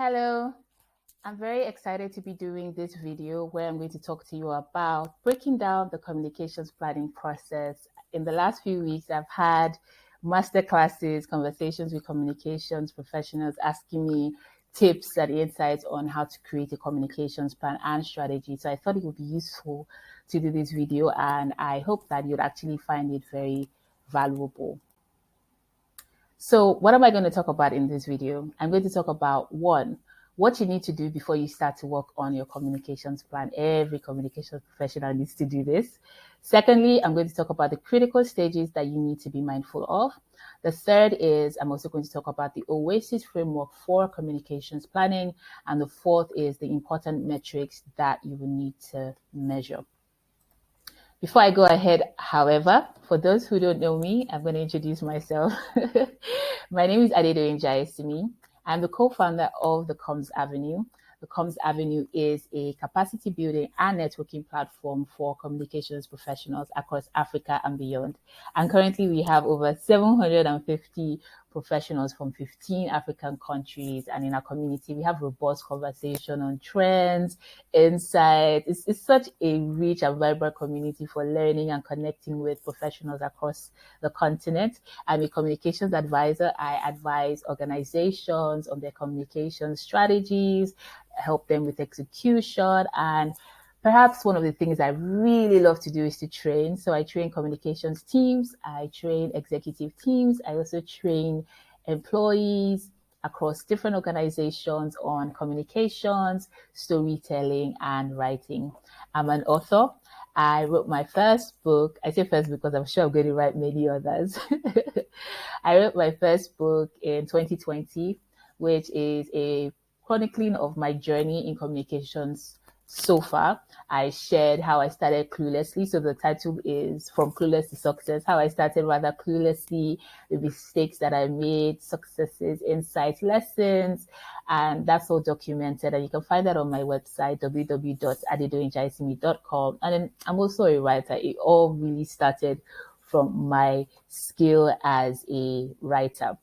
Hello, I'm very excited to be doing this video where I'm going to talk to you about breaking down the communications planning process. In the last few weeks, I've had master classes, conversations with communications professionals asking me tips and insights on how to create a communications plan and strategy. So I thought it would be useful to do this video, and I hope that you'd actually find it very valuable. So what am I going to talk about in this video? I'm going to talk about one, what you need to do before you start to work on your communications plan. Every communications professional needs to do this. Secondly, I'm going to talk about the critical stages that you need to be mindful of. The third is I'm also going to talk about the oasis framework for communications planning. And the fourth is the important metrics that you will need to measure. Before I go ahead, however, for those who don't know me, I'm going to introduce myself. My name is Adedoyin Jaiyesimi. I'm the co-founder of the Comms Avenue. The Comms Avenue is a capacity building and networking platform for communications professionals across Africa and beyond. And currently we have over 750 professionals from 15 African countries. And in our community, we have robust conversation on trends, insights. It's such a rich and vibrant community for learning and connecting with professionals across the continent. I'm a communications advisor. I advise organizations on their communication strategies, help them with execution, and perhaps one of the things I really love to do is to train. So I train communications teams, I train executive teams, I also train employees across different organizations on communications, storytelling, and writing. I'm an author. I wrote my first book. I say first because I'm sure I'm going to write many others. I wrote my first book in 2020, which is a chronicling of my journey in communications so far. I shared how I started cluelessly. So the title is From Clueless to Success, how I started rather cluelessly, the mistakes that I made, successes, insights, lessons, and that's all documented. And you can find that on my website, www.adedoyinjaiyesimi.com. And then I'm also a writer. It all really started from my skill as a writer.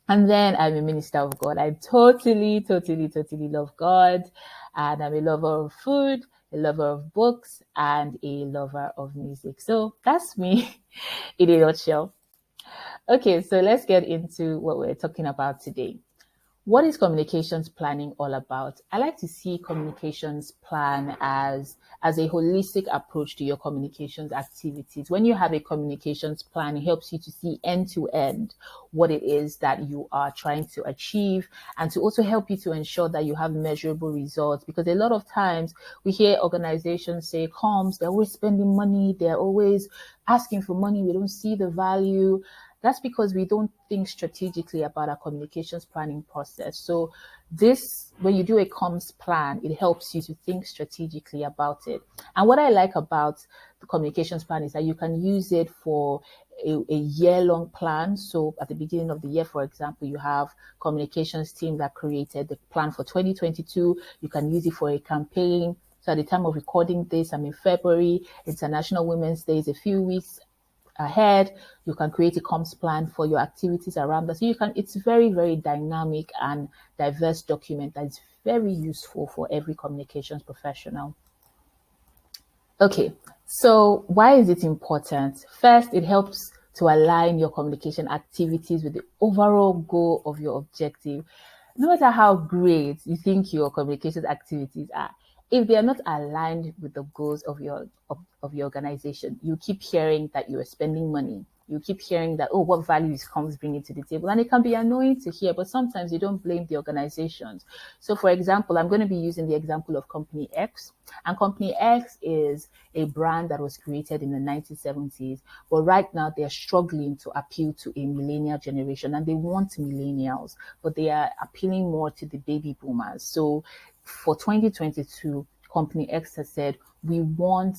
And then I'm a minister of God. I totally love God. And I'm a lover of food, a lover of books, and a lover of music. So that's me in a nutshell. Okay, so let's get into what we're talking about today. What is communications planning all about? I like to see communications plan as a holistic approach to your communications activities. When you have a communications plan, it helps you to see end to end what it is that you are trying to achieve, and to also help you to ensure that you have measurable results. Because a lot of times we hear organizations say, comms, they're always spending money, they're always asking for money, we don't see the value. That's because we don't think strategically about our communications planning process. So when you do a comms plan, it helps you to think strategically about it. And what I like about the communications plan is that you can use it for a year-long plan. So at the beginning of the year, for example, you have communications team that created the plan for 2022. You can use it for a campaign. So at the time of recording this, I'm in February. International Women's Day is a few weeks ahead. You can create a comms plan for your activities around that. So it's very dynamic and diverse document that is very useful for every communications professional. Okay, so why is it important? First, it helps to align your communication activities with the overall goal of your objective. No matter how great you think your communications activities are, if they are not aligned with the goals of your organization, you keep hearing that you are spending money. You keep hearing that, oh, what value is comms bringing to the table? And it can be annoying to hear, but sometimes you don't blame the organizations. So for example, I'm going to be using the example of Company X. And Company X is a brand that was created in the 1970s, but right now they're struggling to appeal to a millennial generation, and they want millennials, but they are appealing more to the baby boomers. So for 2022, Company X has said, we want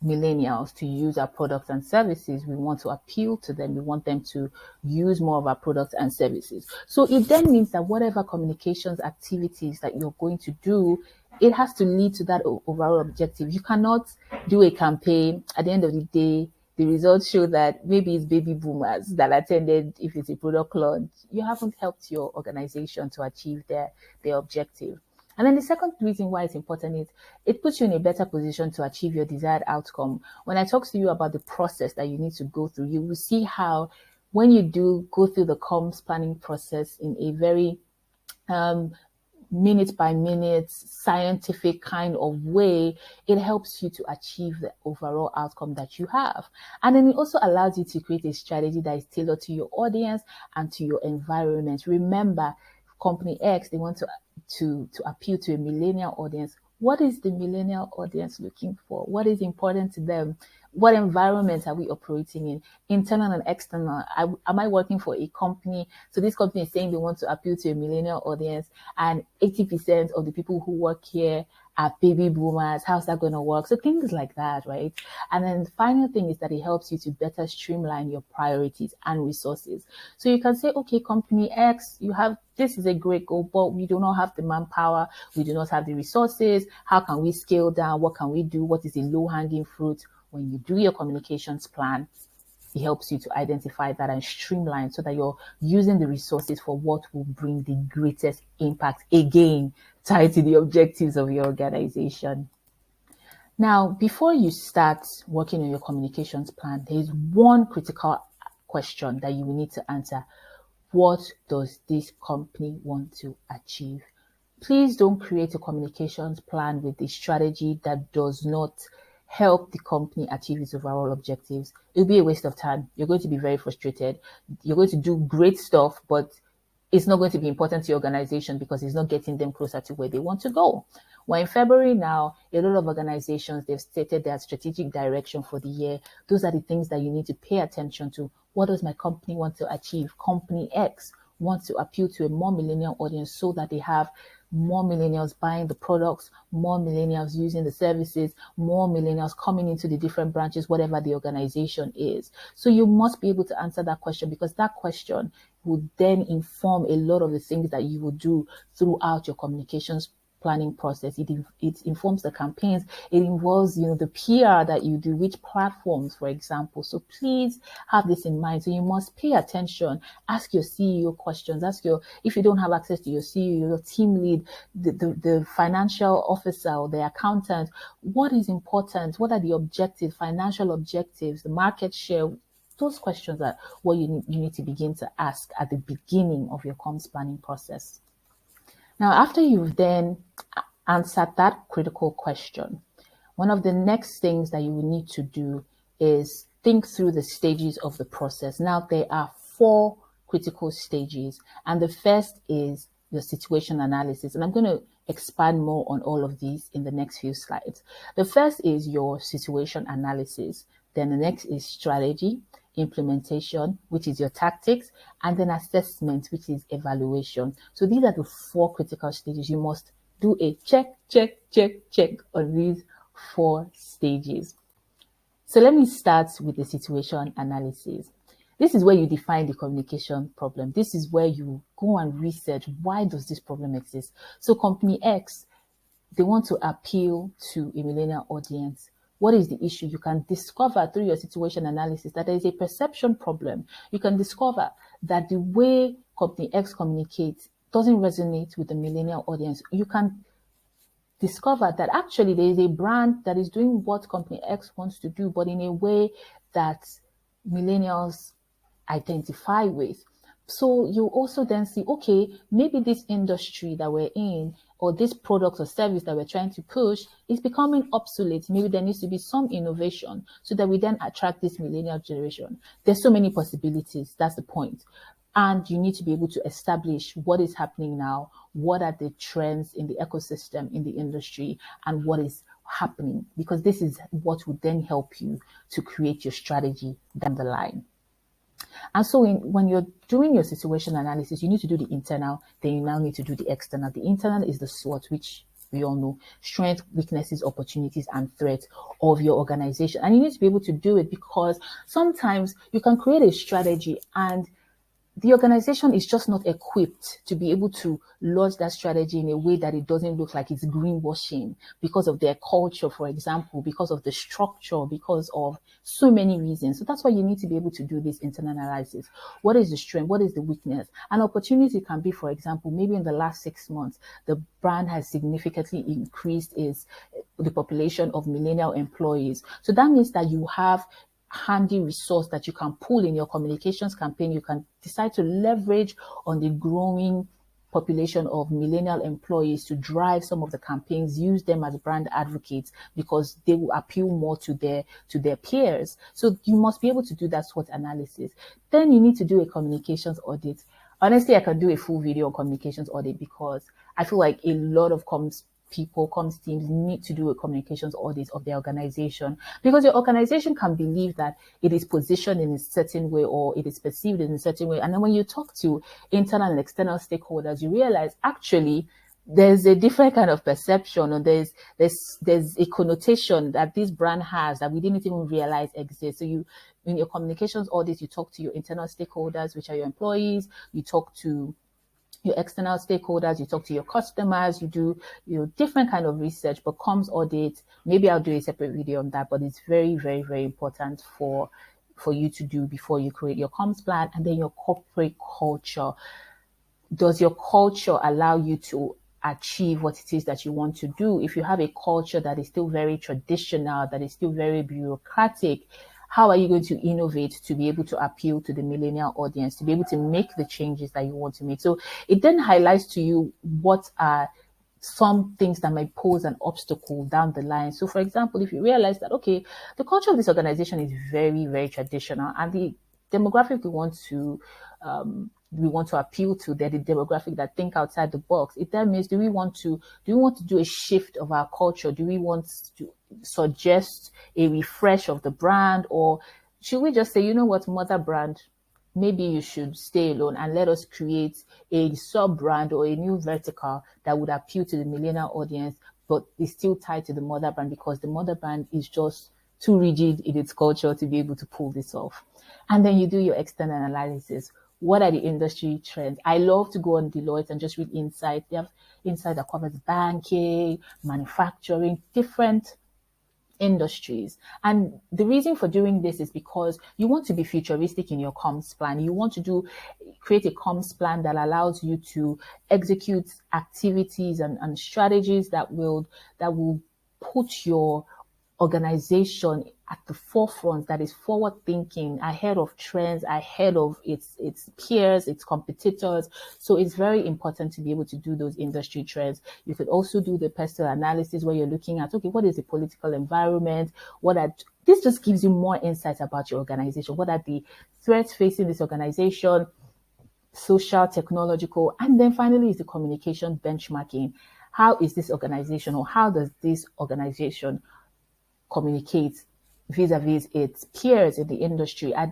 millennials to use our products and services. We want to appeal to them. We want them to use more of our products and services. So it then means that whatever communications activities that you're going to do, it has to lead to that overall objective. You cannot do a campaign. At the end of the day, the results show that maybe it's baby boomers that attended if it's a product launch, you haven't helped your organization to achieve their objective. And then the second reason why it's important is it puts you in a better position to achieve your desired outcome. When I talk to you about the process that you need to go through, you will see how when you do go through the comms planning process in a very minute by minute, scientific kind of way, it helps you to achieve the overall outcome that you have. And then it also allows you to create a strategy that is tailored to your audience and to your environment. Remember, company X, they want to appeal to a millennial audience. What is the millennial audience looking for? What is important to them? What environment are we operating in, internal and external? Am I working for a company? So this company is saying they want to appeal to a millennial audience, and 80% of the people who work here are baby boomers. How's that going to work? So things like that, right? And then the final thing is that it helps you to better streamline your priorities and resources. So you can say, okay, company X, this is a great goal, but we do not have the manpower. We do not have the resources. How can we scale down? What can we do? What is the low-hanging fruit? When you do your communications plan, it helps you to identify that and streamline so that you're using the resources for what will bring the greatest impact, again, tied to the objectives of your organization. Now, before you start working on your communications plan, there is one critical question that you will need to answer. What does this company want to achieve? Please don't create a communications plan with a strategy that does not help the company achieve its overall objectives. It'll be a waste of time. You're going to be very frustrated. You're going to do great stuff, but it's not going to be important to your organization because it's not getting them closer to where they want to go. Well, in February now, a lot of organizations, they've stated their strategic direction for the year. Those are the things that you need to pay attention to. What does my company want to achieve? Company X wants to appeal to a more millennial audience so that they have more millennials buying the products, more millennials using the services, more millennials coming into the different branches, whatever the organization is. So you must be able to answer that question, because that question would then inform a lot of the things that you will do throughout your communications planning process. It informs the campaigns. It involves, the PR that you do, which platforms, for example. So please have this in mind. So you must pay attention. Ask your CEO questions. If you don't have access to your CEO, your team lead, the financial officer or the accountant, what is important? What are the objectives, financial objectives, the market share? Those questions are what you need to begin to ask at the beginning of your comms planning process. Now, after you've then answered that critical question, one of the next things that you will need to do is think through the stages of the process. Now, there are 4 critical stages, and the first is your situation analysis. And I'm going to expand more on all of these in the next few slides. The first is your situation analysis. Then the next is strategy, implementation, which is your tactics, and then assessment, which is evaluation. So these are the 4 critical stages. You must do a check on these 4 stages. So let me start with the situation analysis. This is where you define the communication problem. This is where you go and research, why does this problem exist? So company X, they want to appeal to a millennial audience. What is the issue? You can discover through your situation analysis that there is a perception problem. You can discover that the way company X communicates doesn't resonate with the millennial audience. You can discover that actually there is a brand that is doing what company X wants to do, but in a way that millennials identify with. So you also then see, okay, maybe this industry that we're in, or this product or service that we're trying to push, is becoming obsolete. Maybe there needs to be some innovation so that we then attract this millennial generation. There's so many possibilities. That's the point. And you need to be able to establish what is happening now, what are the trends in the ecosystem, in the industry, and what is happening, because this is what would then help you to create your strategy down the line. And so when you're doing your situation analysis, you need to do the internal, then you now need to do the external. The internal is the SWOT, which we all know, strengths, weaknesses, opportunities, and threats of your organization. And you need to be able to do it, because sometimes you can create a strategy and the organization is just not equipped to be able to launch that strategy in a way that it doesn't look like it's greenwashing because of their culture, for example, because of the structure, because of so many reasons. So that's why you need to be able to do this internal analysis. What is the strength? What is the weakness? An opportunity can be, for example, maybe in the last 6 months, the brand has significantly increased the population of millennial employees. So that means that you have handy resource that you can pull in your communications campaign. You can decide to leverage on the growing population of millennial employees to drive some of the campaigns, use them as brand advocates because they will appeal more to their peers. So you must be able to do that SWOT analysis. Then you need to do a communications audit. Honestly, I can do a full video on communications audit because I feel like a lot of comms teams need to do a communications audit of their organization, because your organization can believe that it is positioned in a certain way or it is perceived in a certain way. And then when you talk to internal and external stakeholders, you realize actually there's a different kind of perception, or there's a connotation that this brand has that we didn't even realize exists. So in your communications audit, you talk to your internal stakeholders, which are your employees, you talk to your external stakeholders, you talk to your customers, you do different kind of research. But comms audit, maybe I'll do a separate video on that, but it's very, very, very important for you to do before you create your comms plan. And then your corporate culture. Does your culture allow you to achieve what it is that you want to do? If you have a culture that is still very traditional, that is still very bureaucratic, how are you going to innovate to be able to appeal to the millennial audience, to be able to make the changes that you want to make? So it then highlights to you what are some things that might pose an obstacle down the line. So for example, if you realize that, okay, the culture of this organization is very, very traditional, and the demographic we want to appeal to, they're the demographic that think outside the box. It then means, do we want to do a shift of our culture? Do we want to suggest a refresh of the brand, or should we just say, you know what, mother brand, maybe you should stay alone and let us create a sub brand or a new vertical that would appeal to the millennial audience, but is still tied to the mother brand, because the mother brand is just too rigid in its culture to be able to pull this off. And then you do your external analysis. What are the industry trends? I love to go on Deloitte and just read insights. They have insight that covers banking, manufacturing, different industries. And the reason for doing this is because you want to be futuristic in your comms plan. You want to create a comms plan that allows you to execute activities and strategies that will put your organization at the forefront, that is forward thinking, ahead of trends, ahead of its peers, its competitors. So it's very important to be able to do those industry trends. You could also do the personal analysis where you're looking at, okay, what is the political environment? This just gives you more insights about your organization. What are the threats facing this organization? Social, technological, and then finally is the communication benchmarking. How is this organization, or how does this organization communicate vis-a-vis its peers in the industry? Are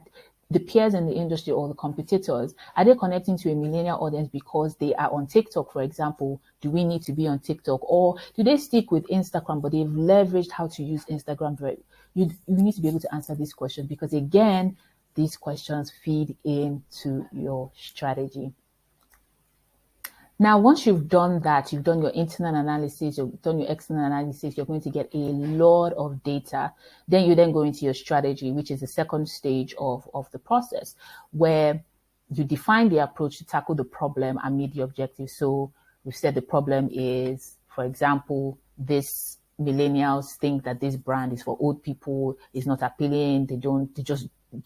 the peers in the industry or the competitors, are they connecting to a millennial audience because they are on TikTok, for example? Do we need to be on TikTok? Or do they stick with Instagram, but they've leveraged how to use Instagram? You need to be able to answer these questions, because again, these questions feed into your strategy. Now, once you've done that, you've done your internal analysis, you've done your external analysis, you're going to get a lot of data. Then you then go into your strategy, which is the second stage of the process, where you define the approach to tackle the problem and meet the objective. So we've said the problem is, for example, this millennials think that this brand is for old people, is not appealing, they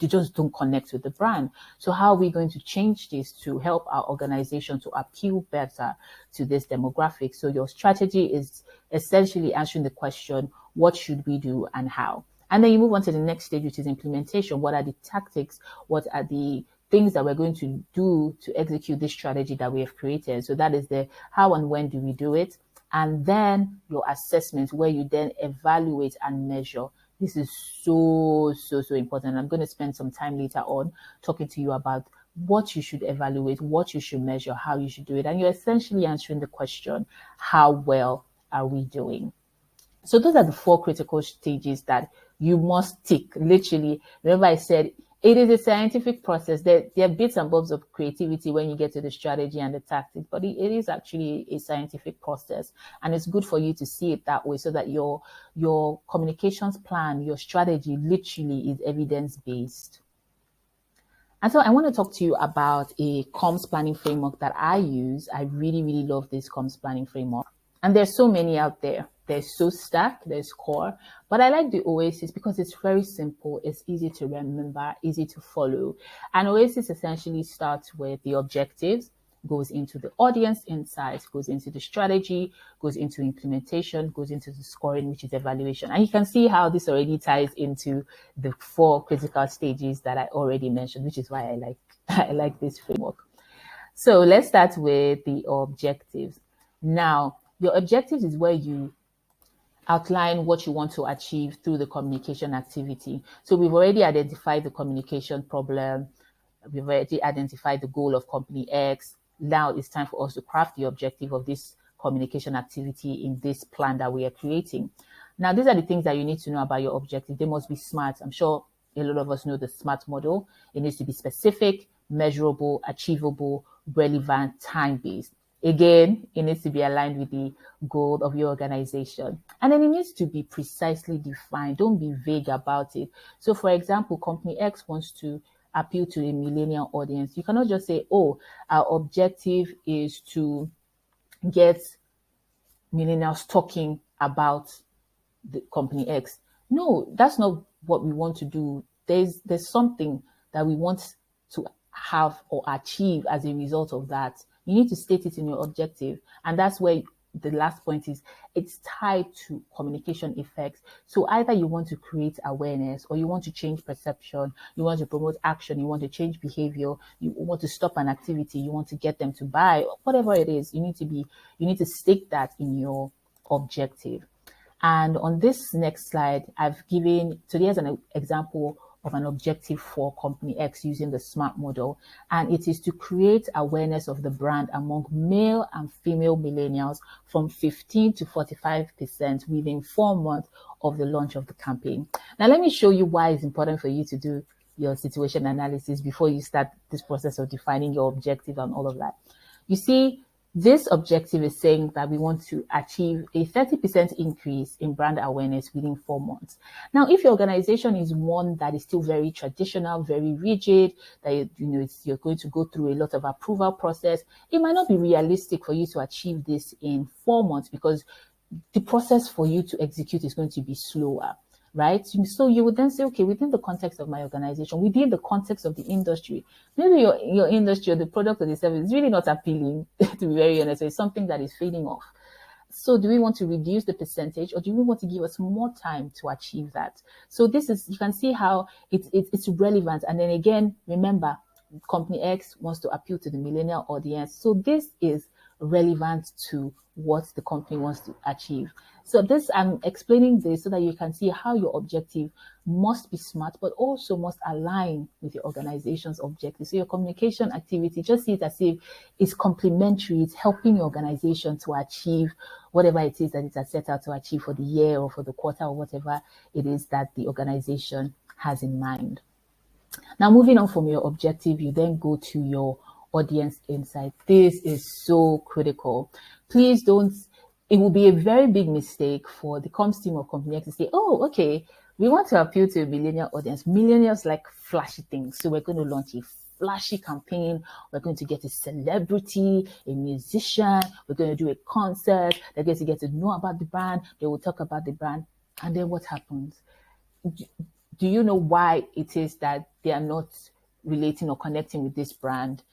just don't connect with the brand. So how are we going to change this to help our organization to appeal better to this demographic? So your strategy is essentially answering the question, what should we do and how? And then you move on to the next stage, which is implementation. What are the tactics? What are the things that we're going to do to execute this strategy that we have created? So that is the how and when do we do it? And then your assessment, where you then evaluate and measure. This is so important. I'm going to spend some time later on talking to you about what you should evaluate, what you should measure, how you should do it. And you're essentially answering the question, how well are we doing? So those are the 4 critical stages that you must tick. Literally, remember I said It is a scientific process. There are bits and bobs of creativity when you get to the strategy and the tactics, but it is actually a scientific process, and it's good for you to see it that way, so that your communications plan, your strategy, literally is evidence based. And so I want to talk to you about a comms planning framework that I use. I really, really love this comms planning framework. And there's so many out there. There's Stack, there's Core, but I like the Oasis because it's very simple. It's easy to remember, easy to follow. And Oasis essentially starts with the objectives, goes into the audience insights, goes into the strategy, goes into implementation, goes into the scoring, which is evaluation. And you can see how this already ties into the 4 critical stages that I already mentioned, which is why I like this framework. So let's start with the objectives. Now, your objectives is where you outline what you want to achieve through the communication activity. So we've already identified the communication problem. We've already identified the goal of company X. Now it's time for us to craft the objective of this communication activity in this plan that we are creating. Now, these are the things that you need to know about your objective. They must be SMART. I'm sure a lot of us know the SMART model. It needs to be specific, measurable, achievable, relevant, time-based. Again, it needs to be aligned with the goal of your organization. And then it needs to be precisely defined. Don't be vague about it. So, for example, company X wants to appeal to a millennial audience. You cannot just say, oh, our objective is to get millennials talking about the company X. No, that's not what we want to do. There's something that we want to have or achieve as a result of that. You need to state it in your objective. And that's where the last point is, it's tied to communication effects. So either you want to create awareness, or you want to change perception, you want to promote action, you want to change behavior, you want to stop an activity, you want to get them to buy, whatever it is, you need to stick that in your objective. And on this next slide, I've given, so here's an example of an objective for company X using the SMART model. And it is to create awareness of the brand among male and female millennials from 15 to 45% within 4 months of the launch of the campaign. Now, let me show you why it's important for you to do your situation analysis before you start this process of defining your objective and all of that. You see, this objective is saying that we want to achieve a 30% increase in brand awareness within 4 months. Now, if your organization is one that is still very traditional, very rigid, that you're going to go through a lot of approval process, it might not be realistic for you to achieve this in 4 months, because the process for you to execute is going to be slower. Right? So you would then say, okay, within the context of my organization, within the context of the industry, maybe your industry or the product or the service is really not appealing, to be very honest. So it's something that is fading off. So do we want to reduce the percentage, or do we want to give us more time to achieve that? So this is, you can see how it's relevant. And then again, remember, company X wants to appeal to the millennial audience. So this is relevant to what the company wants to achieve. So this, I'm explaining this so that you can see how your objective must be SMART, but also must align with your organization's objectives. So your communication activity, just see it as if it's complementary. It's helping your organization to achieve whatever it is that it has set out to achieve for the year or for the quarter or whatever it is that the organization has in mind. Now, moving on from your objective, you then go to your audience insight. This is so critical. Please don't, it will be a very big mistake for the comms team of company X to say, oh, okay, we want to appeal to a millennial audience. Millennials like flashy things. So we're going to launch a flashy campaign. We're going to get a celebrity, a musician. We're going to do a concert. They're going to get to know about the brand. They will talk about the brand. And then what happens? Do you know why it is that they are not relating or connecting with this brand?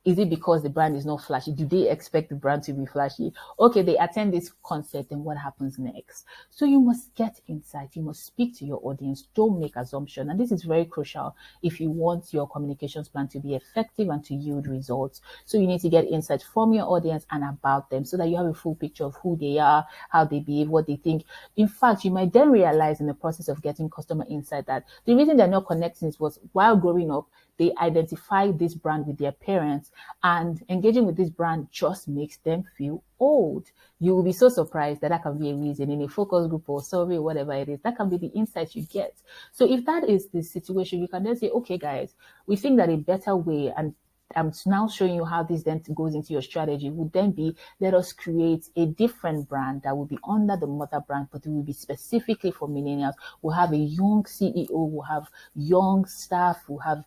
Is it because the brand is not flashy? Do they expect the brand to be flashy? Okay, they attend this concert, then what happens next? So you must get insight. You must speak to your audience. Don't make assumptions. And this is very crucial if you want your communications plan to be effective and to yield results. So you need to get insight from your audience and about them so that you have a full picture of who they are, how they behave, what they think. In fact, you might then realize in the process of getting customer insight that the reason they're not connecting is was while growing up, they identify this brand with their parents, and engaging with this brand just makes them feel old. You will be so surprised that that can be a reason in a focus group or survey or whatever it is. That can be the insights you get. So if that is the situation, you can then say, okay, guys, we think that a better way, and I'm now showing you how this then goes into your strategy, would then be, let us create a different brand that will be under the mother brand, but it will be specifically for millennials. We'll have a young CEO, we'll have young staff, we'll have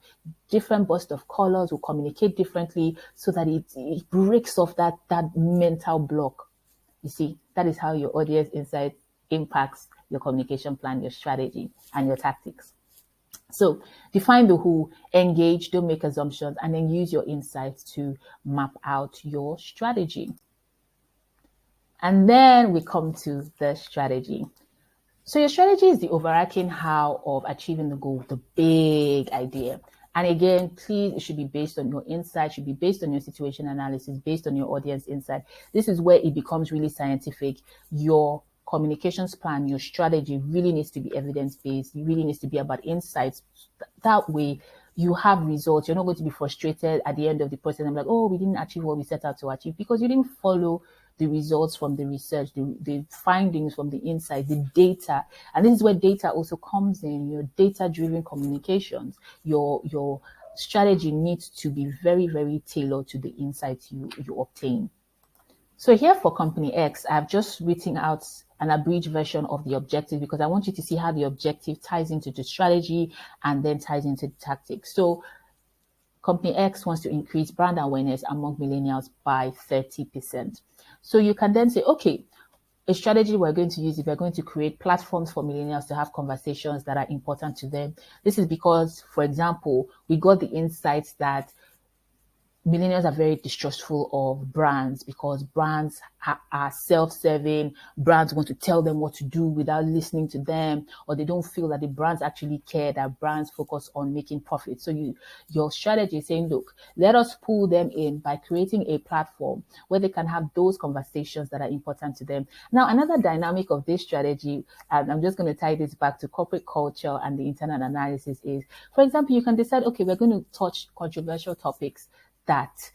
different burst of colors, we'll communicate differently so that it breaks off that mental block. You see, that is how your audience insight impacts your communication plan, your strategy, and your tactics. So define the who, engage, don't make assumptions, and then use your insights to map out your strategy. And then we come to the strategy. So your strategy is the overarching how of achieving the goal, the big idea. And again, please, it should be based on your insight, should be based on your situation analysis, based on your audience insight. This is where it becomes really scientific. Your communications plan, your strategy really needs to be evidence-based. It really needs to be about insights. That way, you have results. You're not going to be frustrated at the end of the process and like, oh, we didn't achieve what we set out to achieve, because you didn't follow the results from the research, the findings from the insight, the data. And this is where data also comes in, your data-driven communications. Your strategy needs to be very, very tailored to the insights you obtain. So here for Company X, I've just written out an abridged version of the objective because I want you to see how the objective ties into the strategy and then ties into the tactics. So Company X wants to increase brand awareness among millennials by 30%. So you can then say, okay, a strategy we're going to use is we're going to create platforms for millennials to have conversations that are important to them. This is because, for example, we got the insights that millennials are very distrustful of brands because brands are self-serving. Brands want to tell them what to do without listening to them, or they don't feel that the brands actually care, that brands focus on making profit. So your strategy is saying, look, let us pull them in by creating a platform where they can have those conversations that are important to them. Now, another dynamic of this strategy, and I'm just going to tie this back to corporate culture and the internal analysis, is, for example, you can decide, okay, we're going to touch controversial topics that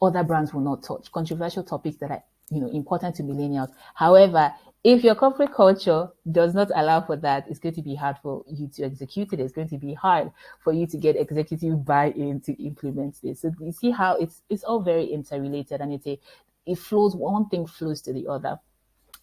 other brands will not touch, controversial topics that are important to millennials. However, if your corporate culture does not allow for that, it's going to be hard for you to execute it. It's going to be hard for you to get executive buy-in to implement this. So you see how it's all very interrelated, and it flows, one thing flows to the other.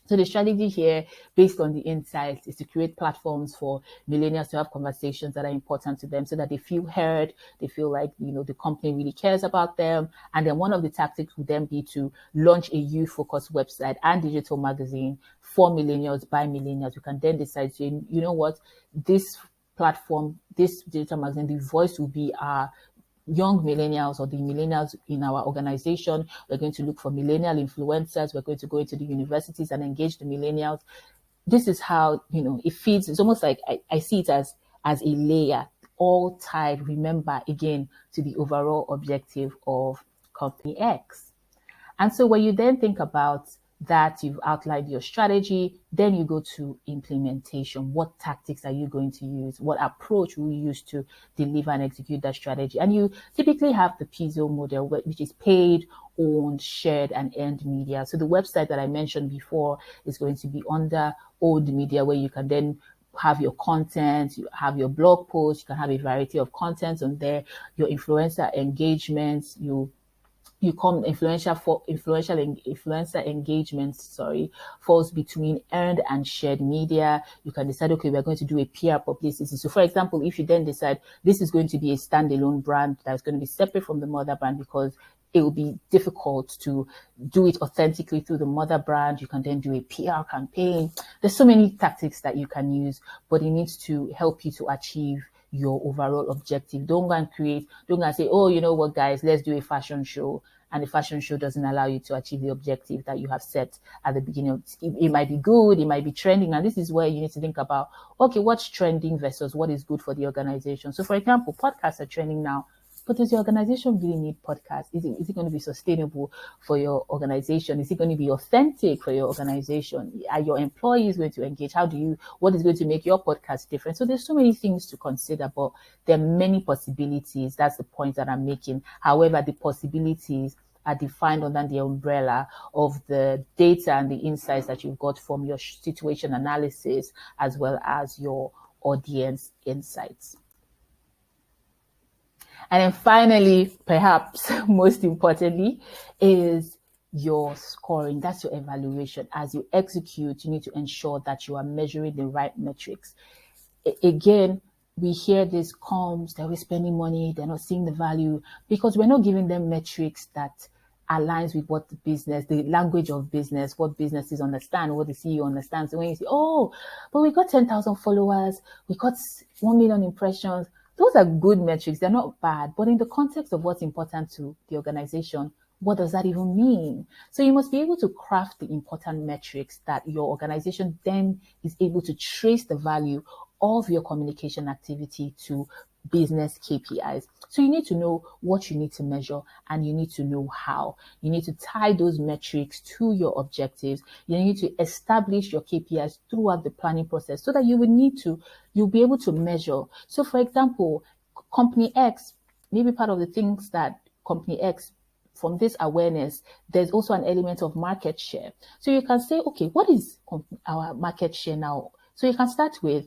So the strategy here, based on the insights, is to create platforms for millennials to have conversations that are important to them so that they feel heard, they feel like, the company really cares about them. And then one of the tactics would then be to launch a youth-focused website and digital magazine for millennials by millennials. You can then decide, you know what, this platform, this digital magazine, the voice will be our young millennials or the millennials in our organization. We're going to look for millennial influencers. We're going to go into the universities and engage the millennials. This is how, it feeds. It's almost like I see it as a layer, all tied, remember, again, to the overall objective of Company X. And so when you then think about that, you've outlined your strategy, then you go to implementation. What tactics are you going to use? What approach will you use to deliver and execute that strategy? And you typically have the PISO model, which is paid, owned, shared, and earned media. So the website that I mentioned before is going to be under owned media, where you can then have your content, you have your blog posts, you can have a variety of content on there, your influencer engagements, influencer engagements, falls between earned and shared media. You can decide, okay, we're going to do a PR publicity. So for example, if you then decide this is going to be a standalone brand that's going to be separate from the mother brand because it will be difficult to do it authentically through the mother brand, you can then do a PR campaign. There's so many tactics that you can use, but it needs to help you to achieve your overall objective. Don't go and say, oh, you know what, guys, let's do a fashion show. And the fashion show doesn't allow you to achieve the objective that you have set at the beginning. It might be good, it might be trending. And this is where you need to think about, okay, what's trending versus what is good for the organization. So for example, podcasts are trending now. But does your organization really need podcasts? Is it going to be sustainable for your organization? Is it going to be authentic for your organization? Are your employees going to engage? What is going to make your podcast different? So there's so many things to consider, but there are many possibilities. That's the point that I'm making. However, the possibilities are defined under the umbrella of the data and the insights that you've got from your situation analysis, as well as your audience insights. And then finally, perhaps most importantly, is your scoring. That's your evaluation. As you execute, you need to ensure that you are measuring the right metrics. Again, we hear this comes, they're spending money, they're not seeing the value, because we're not giving them metrics that aligns with what the language of business, what businesses understand, what the CEO understands. So when you say, oh, but we got 10,000 followers, we got 1 million impressions, those are good metrics. They're not bad. But in the context of what's important to the organization, what does that even mean? So you must be able to craft the important metrics that your organization then is able to trace the value of your communication activity to business KPIs. So you need to know what you need to measure, and you need to know how. You need to tie those metrics to your objectives. You need to establish your KPIs throughout the planning process so that you'll be able to measure. So for example, company X, maybe part of the things that company X, from this awareness, there's also an element of market share. So you can say, okay, what is our market share now? So you can start with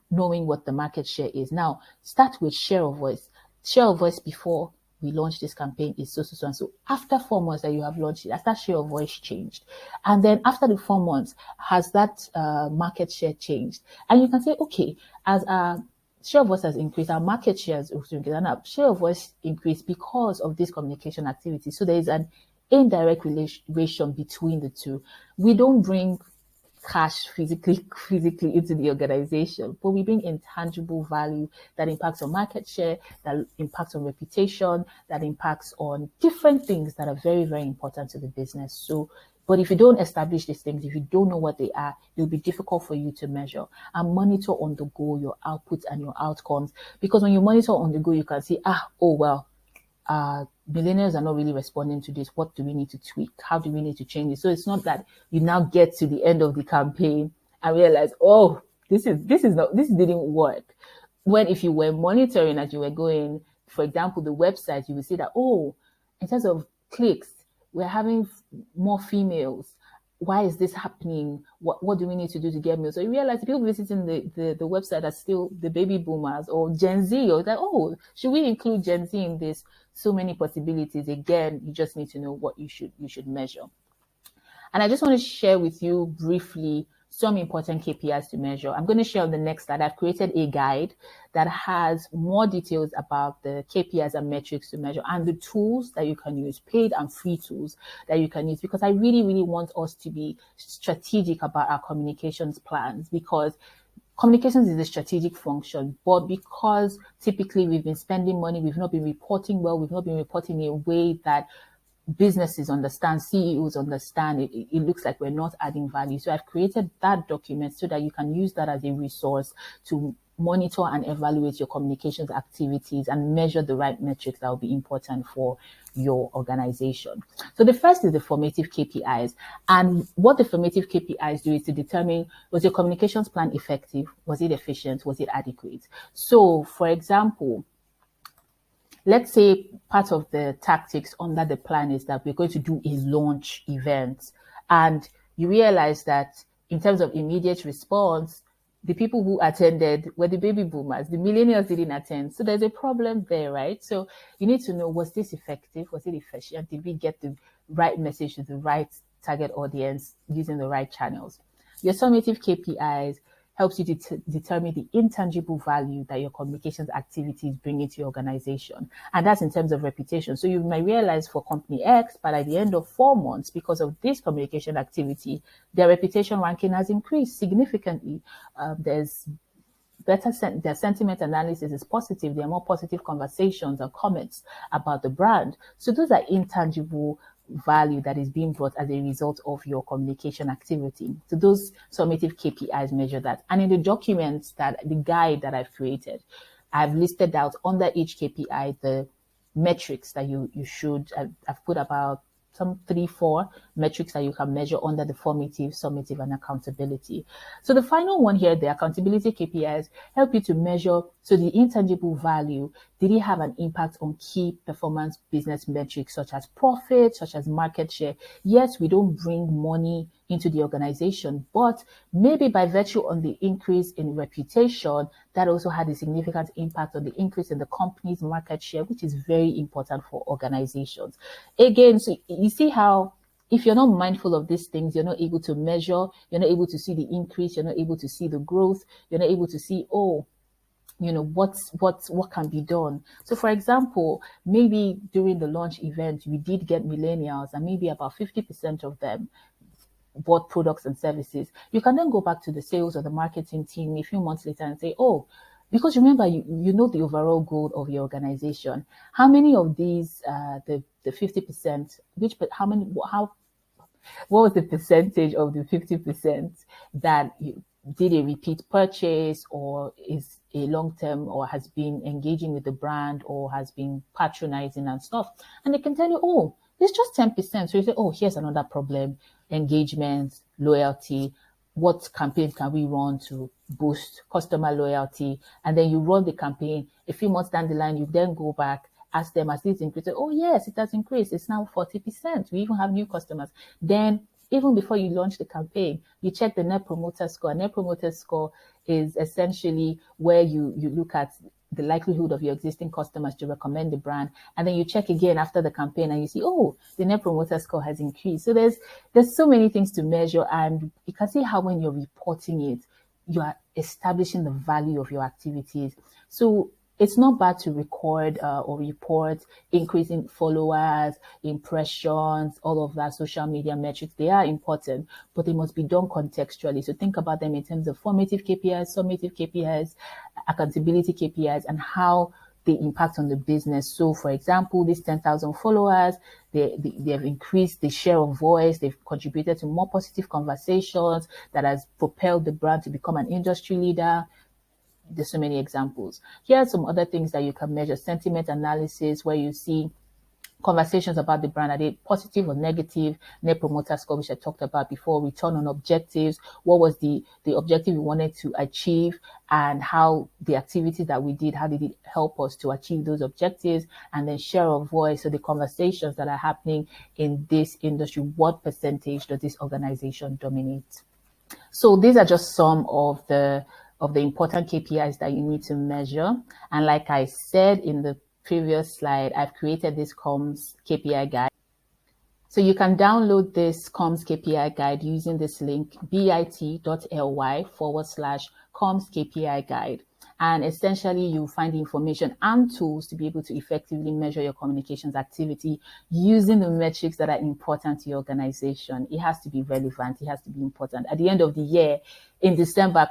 knowing what the market share is. Now, start with share of voice. Share of voice before we launch this campaign is so, and so. After 4 months that you have launched it, has that share of voice changed? And then after the 4 months, has that market share changed? And you can say, okay, as our share of voice has increased, our market share has also increased, and our share of voice increased because of this communication activity. So there is an indirect relation between the two. We don't bring cash physically into the organization, but we bring intangible value that impacts on market share, that impacts on reputation, that impacts on different things that are very, very important to the business. So, but if you don't establish these things, if you don't know what they are, it'll be difficult for you to measure and monitor on the go your outputs and your outcomes. Because when you monitor on the go, you can see, millennials are not really responding to this. What do we need to tweak? How do we need to change it? So it's not that you now get to the end of the campaign and realize, oh, this didn't work. When if you were monitoring as you were going, for example, the website, you will see that, oh, in terms of clicks, we're having more females. Why is this happening? What do we need to do to get males? So you realize people visiting the website are still the baby boomers or Gen Z, or that, oh, should we include Gen Z in this? So many possibilities. Again, you just need to know what you should measure. And I just want to share with you briefly some important KPIs to measure. I'm going to share on the next slide. I've created a guide that has more details about the KPIs and metrics to measure and the tools that you can use, paid and free tools that you can use, because I really, really want us to be strategic about our communications plans, because communications is a strategic function, but because typically we've been spending money, we've not been reporting well, we've not been reporting in a way that businesses understand, CEOs understand, it looks like we're not adding value. So I've created that document so that you can use that as a resource to monitor and evaluate your communications activities and measure the right metrics that will be important for your organization. So the first is the formative KPIs. And what the formative KPIs do is to determine, was your communications plan effective? Was it efficient? Was it adequate? So for example, let's say part of the tactics under the plan is that we're going to do a launch event, and you realize that in terms of immediate response, the people who attended were the baby boomers. The millennials didn't attend. So there's a problem there, right? So you need to know, was this effective? Was it efficient? Did we get the right message to the right target audience using the right channels? Your summative KPIs helps you determine the intangible value that your communications activities bring into your organization. And that's in terms of reputation. So you might realize for company X, but at the end of 4 months, because of this communication activity, their reputation ranking has increased significantly. There's their sentiment analysis is positive. There are more positive conversations or comments about the brand. So those are intangible value that is being brought as a result of your communication activity. So those summative KPIs measure that. And in the documents, the guide that I've created, I've listed out under each KPI the metrics that you should. I've put about some 3-4 metrics that you can measure under the formative, summative, and accountability. So the final one here, the accountability KPIs, help you to measure, so the intangible value, did it have an impact on key performance business metrics such as profit, such as market share? Yes, we don't bring money into the organization, but maybe by virtue on the increase in reputation, that also had a significant impact on the increase in the company's market share, which is very important for organizations. Again, so you see how if you're not mindful of these things, you're not able to measure, you're not able to see the increase, you're not able to see the growth, you're not able to see, what can be done. So for example, maybe during the launch event, we did get millennials, and maybe about 50% of them bought products and services. You can then go back to the sales or the marketing team a few months later and say, oh, because remember, you know the overall goal of your organization. How many of these, the 50%, what was the percentage of the 50% that did a repeat purchase or is a long-term or has been engaging with the brand or has been patronizing and stuff? And they can tell you, oh, it's just 10%. So you say, oh, here's another problem: engagement, loyalty. What campaigns can we run to boost customer loyalty? And then you run the campaign. A few months down the line, you then go back, ask them, has this increased? Oh, yes, it has increased. It's now 40%. We even have new customers. Then even before you launch the campaign, you check the Net Promoter Score. Net Promoter Score is essentially where you look at the likelihood of your existing customers to recommend the brand. And then you check again after the campaign and you see, oh, the Net Promoter Score has increased. So there's so many things to measure, and you can see how when you're reporting it, you are establishing the value of your activities. So it's not bad to record or report increase in followers, impressions, all of that, social media metrics. They are important, but they must be done contextually. So think about them in terms of formative KPIs, summative KPIs, accountability KPIs, and how they impact on the business. So for example, these 10,000 followers, they have increased the share of voice. They've contributed to more positive conversations that has propelled the brand to become an industry leader. There's so many examples. Here are some other things that you can measure: sentiment analysis, where you see conversations about the brand, are they positive or negative? Net Promoter Score, which I talked about before. Return on objectives, what was the objective we wanted to achieve, and how the activities that we did, how did it help us to achieve those objectives? And then share of voice, so the conversations that are happening in this industry, what percentage does this organization dominate? So these are just some of the important KPIs that you need to measure. And like I said in the previous slide, I've created this comms KPI guide. So you can download this comms KPI guide using this link, bit.ly/comms KPI guide. And essentially, you find information and tools to be able to effectively measure your communications activity using the metrics that are important to your organization. It has to be relevant. It has to be important. At the end of the year, in December,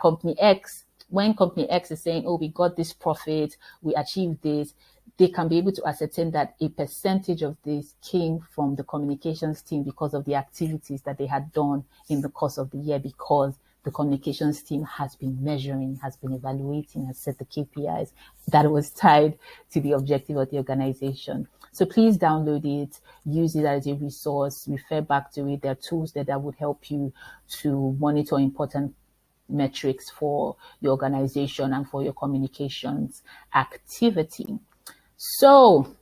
when company X is saying, oh, we got this profit, we achieved this, they can be able to ascertain that a percentage of this came from the communications team because of the activities that they had done in the course of the year, because the communications team has been measuring, has been evaluating, has set the KPIs that was tied to the objective of the organization. So please download it, use it as a resource, refer back to it. There are tools that would help you to monitor important metrics for your organization and for your communications activity. So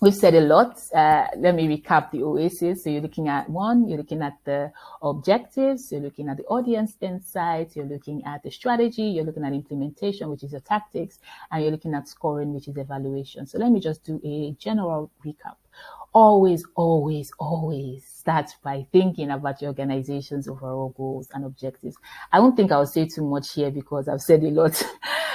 we've said a lot. Let me recap the oasis. So you're looking at you're looking at the objectives, you're looking at the audience insights, you're looking at the strategy, you're looking at implementation, which is the tactics, and you're looking at scoring, which is evaluation. So let me just do a general recap. Always, always, always start by thinking about your organization's overall goals and objectives. I don't think I'll say too much here because I've said a lot.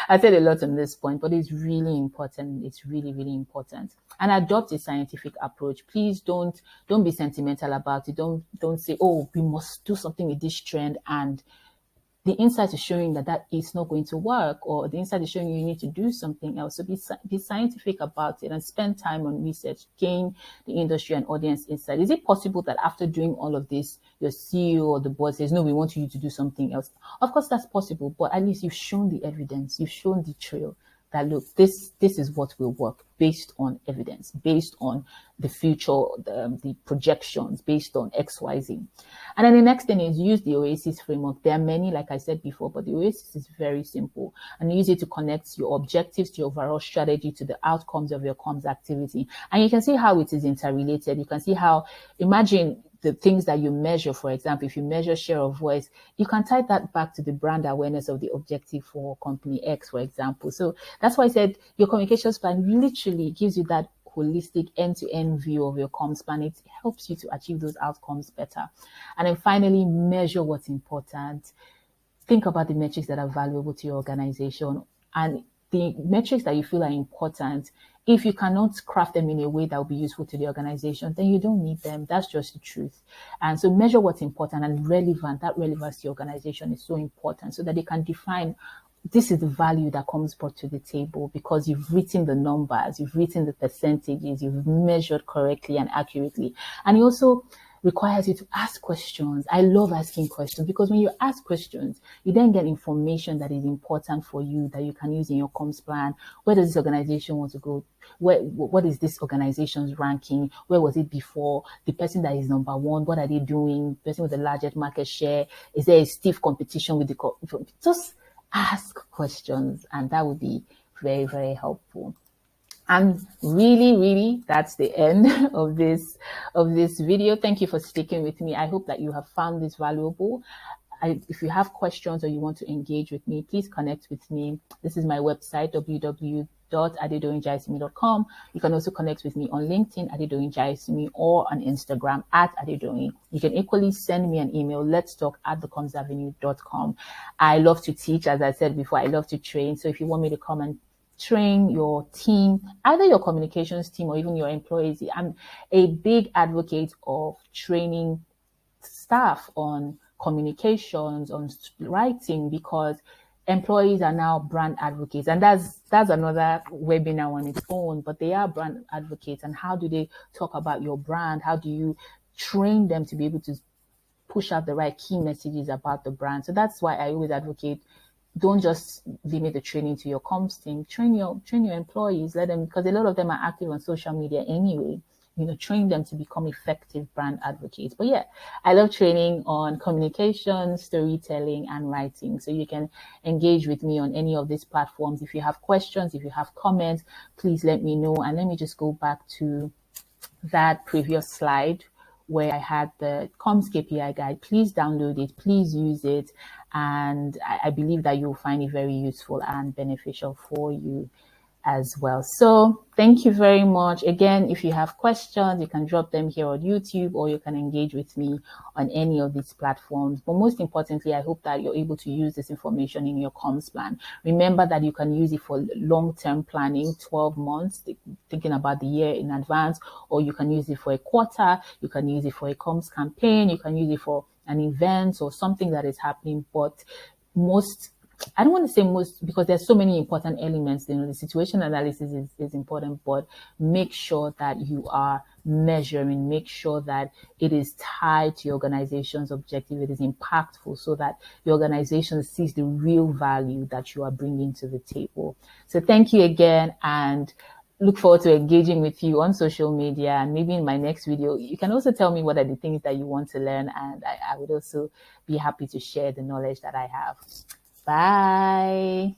I said a lot on this point, but it's really important. It's really, really important. And adopt a scientific approach. Please don't be sentimental about it. Don't say, oh, we must do something with this trend, and the insight is showing that is not going to work, or the insight is showing you need to do something else. So be scientific about it and spend time on research, gain the industry and audience insight. Is it possible that after doing all of this, your CEO or the board says, no, we want you to do something else? Of course, that's possible, but at least you've shown the evidence, you've shown the trail. that, look, this is what will work based on evidence, based on the future, the projections, based on XYZ. And then the next thing is use the oasis framework. There are many, like I said before, but the oasis is very simple, and use it to connect your objectives to your overall strategy to the outcomes of your comms activity. And you can see how it is interrelated. You can see how, imagine the things that you measure. For example, if you measure share of voice, you can tie that back to the brand awareness of the objective for company X, for example. So that's why I said your communications plan literally gives you that holistic end-to-end view of your comms plan. It helps you to achieve those outcomes better. And then finally, measure what's important. Think about the metrics that are valuable to your organization, and the metrics that you feel are important. If you cannot craft them in a way that will be useful to the organization, then you don't need them. That's just the truth. And so measure what's important and relevant. That relevance to your organization is so important, so that they can define, this is the value that comes brought to the table, because you've written the numbers, you've written the percentages, you've measured correctly and accurately. And it also requires you to ask questions. I love asking questions, because when you ask questions, you then get information that is important for you that you can use in your comms plan. Where does this organization want to go? What is this organization's ranking? Where was it before? The person that is number one, what are they doing? The person with the largest market share? Is there a stiff competition with the just ask questions, and that would be very, very helpful. And really, that's the end of this video. Thank you for sticking with me. I hope that you have found this valuable. If you have questions or you want to engage with me, please connect with me. This is my website, www.adedoyinjaiyesimi.com. You can also connect with me on LinkedIn, Adedoyin Jaiyesimi, or on Instagram @Adedoyin. You can equally send me an email, let's talk @thecomsavenue.com. I love to teach, as I said before, I love to train. So if you want me to come and train your team, either your communications team or even your employees, I'm a big advocate of training staff on communications, on writing, because employees are now brand advocates, and that's another webinar on its own. But they are brand advocates, and how do they talk about your brand? How do you train them to be able to push out the right key messages about the brand? So that's why I always advocate, don't just limit the training to your comms team. Train your employees, let them, because a lot of them are active on social media anyway. Train them to become effective brand advocates. But yeah, I love training on communication, storytelling, and writing. So you can engage with me on any of these platforms. If you have questions, if you have comments, please let me know. And let me just go back to that previous slide where I had the comms KPI guide. Please download it, please use it. And I believe that you'll find it very useful and beneficial for you as well. So thank you very much. Again, if you have questions, you can drop them here on YouTube, or you can engage with me on any of these platforms. But most importantly, I hope that you're able to use this information in your comms plan. Remember that you can use it for long-term planning, 12 months, thinking about the year in advance, or you can use it for a quarter, you can use it for a comms campaign, you can use it for an event or something that is happening. But I don't want to say most, because there's so many important elements. The situation analysis is important, but make sure that you are measuring, make sure that it is tied to your organization's objective, it is impactful, so that your organization sees the real value that you are bringing to the table. So thank you again, and look forward to engaging with you on social media, and maybe in my next video. You can also tell me what are the things that you want to learn, and I would also be happy to share the knowledge that I have. Bye.